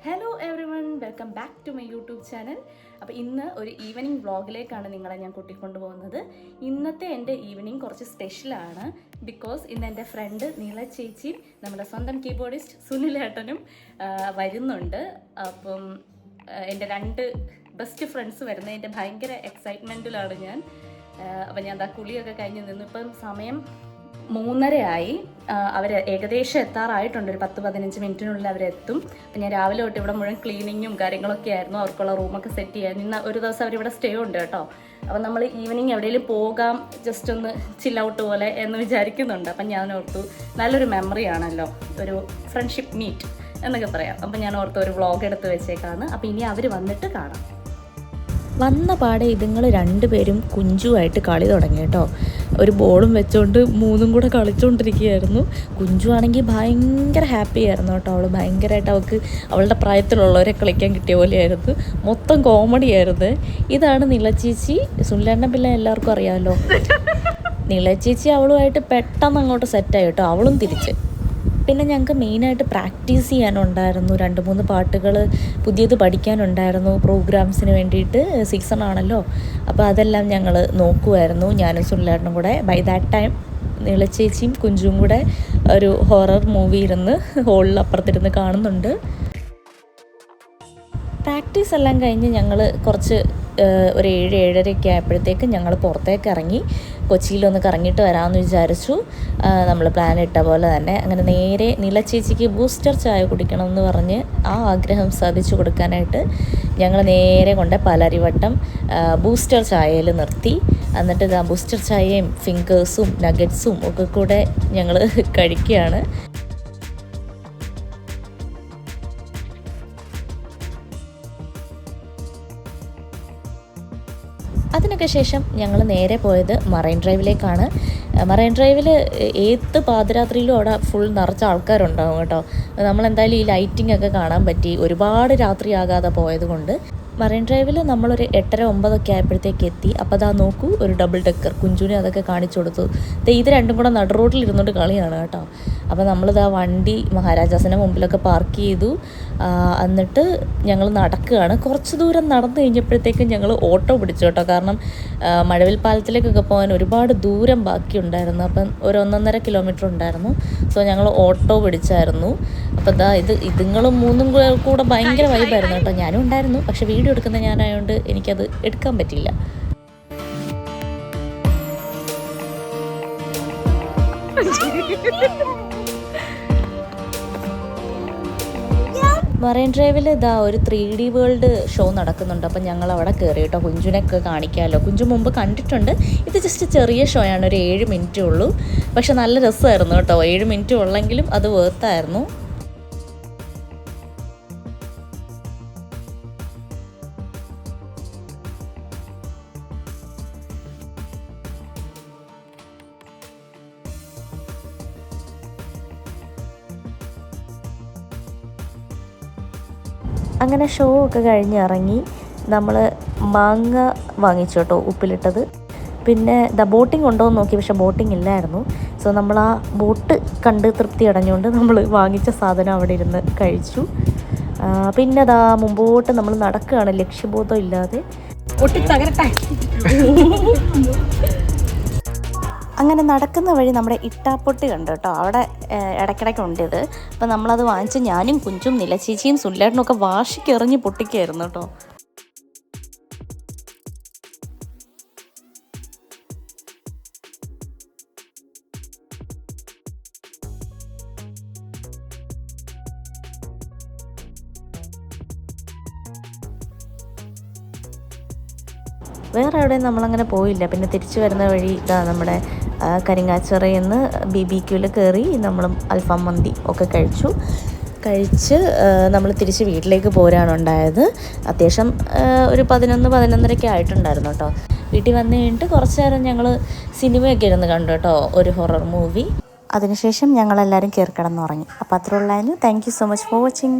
Hello everyone, welcome back to my YouTube channel. അപ്പോൾ ഇന്ന് ഒരു ഈവനിങ് വ്ളോഗിലേക്കാണ് നിങ്ങളെ ഞാൻ കൂട്ടിക്കൊണ്ടു പോകുന്നത്. ഇന്നത്തെ എൻ്റെ ഈവനിങ് കുറച്ച് സ്പെഷ്യലാണ്. ബിക്കോസ് ഇന്ന് എൻ്റെ ഫ്രണ്ട് നീല ചേച്ചിയും നമ്മുടെ സ്വന്തം കീബോർഡിസ്റ്റ് സുനിലേട്ടനും വരുന്നുണ്ട്. അപ്പം എൻ്റെ രണ്ട് ബെസ്റ്റ് ഫ്രണ്ട്സ് വരുന്നതിൻ്റെ ഭയങ്കര എക്സൈറ്റ്മെൻറ്റിലാണ് ഞാൻ. അപ്പം ഞാൻ കുളിയൊക്കെ കഴിഞ്ഞ് നിന്നു. ഇപ്പം സമയം 3:30 അവർ ഏകദേശം എത്താറായിട്ടുണ്ട്. ഒരു 10-15 മിനിറ്റിനുള്ളിൽ അവരെത്തും. അപ്പം ഞാൻ രാവിലെ തൊട്ട് ഇവിടെ മുഴുവൻ ക്ലീനിങ്ങും കാര്യങ്ങളൊക്കെ ആയിരുന്നു. അവർക്കുള്ള റൂമൊക്കെ സെറ്റ് ചെയ്യാൻ ഇന്ന് ഒരു ദിവസം അവരിവിടെ സ്റ്റേ ഉണ്ട് കേട്ടോ. അപ്പം നമ്മൾ ഈവനിങ് എവിടെയെങ്കിലും പോകാം, ജസ്റ്റ് ഒന്ന് ചിൽ ഔട്ട് പോലെ എന്ന് വിചാരിക്കുന്നുണ്ട്. അപ്പം ഞാൻ ഓർത്തു നല്ലൊരു മെമ്മറി ആണല്ലോ, ഒരു ഫ്രണ്ട്ഷിപ്പ് മീറ്റ് എന്നൊക്കെ പറയാം. അപ്പം ഞാൻ ഓർത്തു ഒരു വ്ളോഗ് എടുത്ത് വെച്ചേക്കാണ്. അപ്പം ഇനി അവർ വന്നിട്ട് കാണാം. വന്ന പാടെ ഇതുങ്ങൾ രണ്ടുപേരും കുഞ്ചുമായിട്ട് കളി തുടങ്ങി കേട്ടോ. ഒരു ബോളും വെച്ചുകൊണ്ട് മൂന്നും കൂടെ കളിച്ചുകൊണ്ടിരിക്കുകയായിരുന്നു. കുഞ്ചു ആണെങ്കിൽ ഭയങ്കര ഹാപ്പി ആയിരുന്നു കേട്ടോ. അവൾ ഭയങ്കരമായിട്ട് അവളുടെ പ്രായത്തിലുള്ളവരെ കളിക്കാൻ കിട്ടിയ പോലെയായിരുന്നു. മൊത്തം കോമഡി ആയിരുന്നു. ഇതാണ് നിലച്ചേച്ചി. സുനിലേട്ടനെ പിന്നെ എല്ലാവർക്കും അറിയാമല്ലോ. നിലച്ചേച്ചി അവളുമായിട്ട് പെട്ടെന്ന് അങ്ങോട്ട് സെറ്റായി കേട്ടോ. അവളും തിരിച്ച്. പിന്നെ ഞങ്ങൾക്ക് മെയിനായിട്ട് പ്രാക്ടീസ് ചെയ്യാനുണ്ടായിരുന്നു. 2-3 പാട്ടുകൾ പുതിയത് പഠിക്കാനുണ്ടായിരുന്നു പ്രോഗ്രാംസിന് വേണ്ടിയിട്ട്. സീസൺ ആണല്ലോ, അപ്പോൾ അതെല്ലാം ഞങ്ങൾ നോക്കുമായിരുന്നു, ഞാനും സുനിലേട്ടനും കൂടെ. ബൈ ദാറ്റ് ടൈം നീളച്ചേച്ചിയും കുഞ്ചും കൂടെ ഒരു ഹൊറർ മൂവി ഇരുന്ന് ഹോളിൽ അപ്പുറത്തിരുന്ന് കാണുന്നുണ്ട്. പ്രാക്ടീസ് എല്ലാം കഴിഞ്ഞ് ഞങ്ങൾ കുറച്ച് ഒരു 7-7:30 ആയപ്പോഴത്തേക്ക് ഞങ്ങൾ പുറത്തേക്ക് ഇറങ്ങി. കൊച്ചിയിലൊന്ന് കറങ്ങിയിട്ട് വരാമെന്ന് വിചാരിച്ചു. നമ്മൾ പ്ലാൻ ഇട്ട പോലെ തന്നെ അങ്ങനെ നേരെ നിലച്ചേച്ചിക്ക് ബൂസ്റ്റർ ചായ കുടിക്കണമെന്ന് പറഞ്ഞ് ആ ആഗ്രഹം സാധിച്ചു കൊടുക്കാനായിട്ട് ഞങ്ങൾ നേരെ കൊണ്ട് പാലാരിവട്ടം ബൂസ്റ്റർ ചായയിൽ നിർത്തി. എന്നിട്ട് ഇതാ ബൂസ്റ്റർ ചായയും ഫിംഗേഴ്സും നഗറ്റ്സും ഒക്കെ കൂടെ ഞങ്ങൾ കഴിക്കുകയാണ്. അതിനൊക്കെ ശേഷം ഞങ്ങൾ നേരെ പോയത് മറൈൻ ഡ്രൈവിലേക്കാണ്. മറൈൻ ഡ്രൈവിൽ ഏത് പാതിരാത്രിയിലും അവിടെ ഫുൾ നിറച്ച ആൾക്കാരുണ്ടാവും കേട്ടോ. നമ്മളെന്തായാലും ഈ ലൈറ്റിംഗ് ഒക്കെ കാണാൻ പറ്റി. ഒരുപാട് രാത്രിയാകാതെ പോയത് കൊണ്ട് മറൈൻ ഡ്രൈവിൽ നമ്മളൊരു 8:30-9 ആയപ്പോഴത്തേക്ക് എത്തി. അപ്പോൾ അതാ നോക്കൂ, ഒരു ഡബിൾ ഡെക്കർ കുഞ്ചുവിനെ അതൊക്കെ കാണിച്ചു കൊടുത്തു. ഇത് രണ്ടും കൂടെ നടു റോഡിൽ ഇരുന്നുകൊണ്ട് കളിയാണ് കേട്ടോ. അപ്പോൾ നമ്മളിതാ വണ്ടി മഹാരാജാസിൻ്റെ മുമ്പിലൊക്കെ പാർക്ക് ചെയ്തു. എന്നിട്ട് ഞങ്ങൾ നടക്കുകയാണ്. കുറച്ച് ദൂരം നടന്നു കഴിഞ്ഞപ്പോഴത്തേക്കും ഞങ്ങൾ ഓട്ടോ പിടിച്ചു കേട്ടോ. കാരണം മഴവിൽ പാലത്തിലേക്കൊക്കെ പോകാൻ ഒരുപാട് ദൂരം ബാക്കിയുണ്ടായിരുന്നു. അപ്പം ഒരു 1.5 കിലോമീറ്റർ ഉണ്ടായിരുന്നു. സോ ഞങ്ങൾ ഓട്ടോ പിടിച്ചായിരുന്നു. അപ്പോൾ ഇതുങ്ങളും മൂന്നും കൂടെ ഭയങ്കര വൈബായിരുന്നു കേട്ടോ. ഞാനും ഉണ്ടായിരുന്നു, പക്ഷേ വീഡിയോ എടുക്കുന്ന ഞാനായതുകൊണ്ട് എനിക്കത് എടുക്കാൻ പറ്റില്ല. മറൈൻ ഡ്രൈവിൽ ഒരു 3D വേൾഡ് ഷോ നടക്കുന്നുണ്ട്. അപ്പം ഞങ്ങൾ അവിടെ കയറി കേട്ടോ. കുഞ്ചുനൊക്കെ കാണിക്കാമല്ലോ. കുഞ്ചു മുമ്പ് കണ്ടിട്ടുണ്ട്. ഇത് ജസ്റ്റ് ചെറിയ ഷോ ആണ്, ഒരു 7 മിനിറ്റേ ഉള്ളൂ. പക്ഷെ നല്ല രസമായിരുന്നു കേട്ടോ. 7 മിനിറ്റ് ഉള്ളെങ്കിലും അത് വേർത്തായിരുന്നു. അങ്ങനെ ഷോ ഒക്കെ കഴിഞ്ഞ് ഇറങ്ങി നമ്മൾ മാങ്ങ വാങ്ങിച്ചു കേട്ടോ, ഉപ്പിലിട്ടത്. പിന്നെ ബോട്ടിംഗ് ഉണ്ടോ എന്ന് നോക്കി, പക്ഷേ ബോട്ടിംഗ് ഇല്ലായിരുന്നു. സോ നമ്മൾ ആ ബോട്ട് കണ്ട് തൃപ്തി അടഞ്ഞുകൊണ്ട് നമ്മൾ വാങ്ങിച്ച സാധനം അവിടെ ഇരുന്ന് കഴിച്ചു. പിന്നെ മുമ്പോട്ട് നമ്മൾ നടക്കുകയാണ്, ലക്ഷ്യബോധം ഇല്ലാതെ. അങ്ങനെ നടക്കുന്ന വഴി നമ്മുടെ ഇട്ടാപ്പൊട്ടി കണ്ടു കേട്ടോ. അവിടെ ഇടയ്ക്കിടയ്ക്ക് ഉണ്ട് ഇത്. അപ്പം നമ്മളത് വാങ്ങിച്ച് ഞാനും കുഞ്ചും നിലച്ചേച്ചിയും സുനിലേട്ടനും ഒക്കെ വാശിക്ക് എറിഞ്ഞ് പൊട്ടിക്കായിരുന്നു കേട്ടോ. വേറെ എവിടെയും നമ്മളങ്ങനെ പോയില്ല. പിന്നെ തിരിച്ചു വരുന്ന വഴി നമ്മുടെ കരിങ്ങാച്ചിറയിൽ നിന്ന് BBQൽ കയറി നമ്മൾ അൽഫാം മന്തി ഒക്കെ കഴിച്ച് നമ്മൾ തിരിച്ച് വീട്ടിലേക്ക് പോരാനുണ്ടായത്. അത്യാവശ്യം ഒരു 11-11:30 ആയിട്ടുണ്ടായിരുന്നു കേട്ടോ. വീട്ടിൽ വന്നു കഴിഞ്ഞിട്ട് കുറച്ച് നേരം ഞങ്ങൾ സിനിമയൊക്കെ ഇരുന്ന് കണ്ടു കേട്ടോ, ഒരു ഹൊറർ മൂവി. അതിനുശേഷം ഞങ്ങളെല്ലാവരും കയറി കിടന്നുറങ്ങി. അപ്പോൾ അത്രയുള്ളതിന് thank you so much for watching.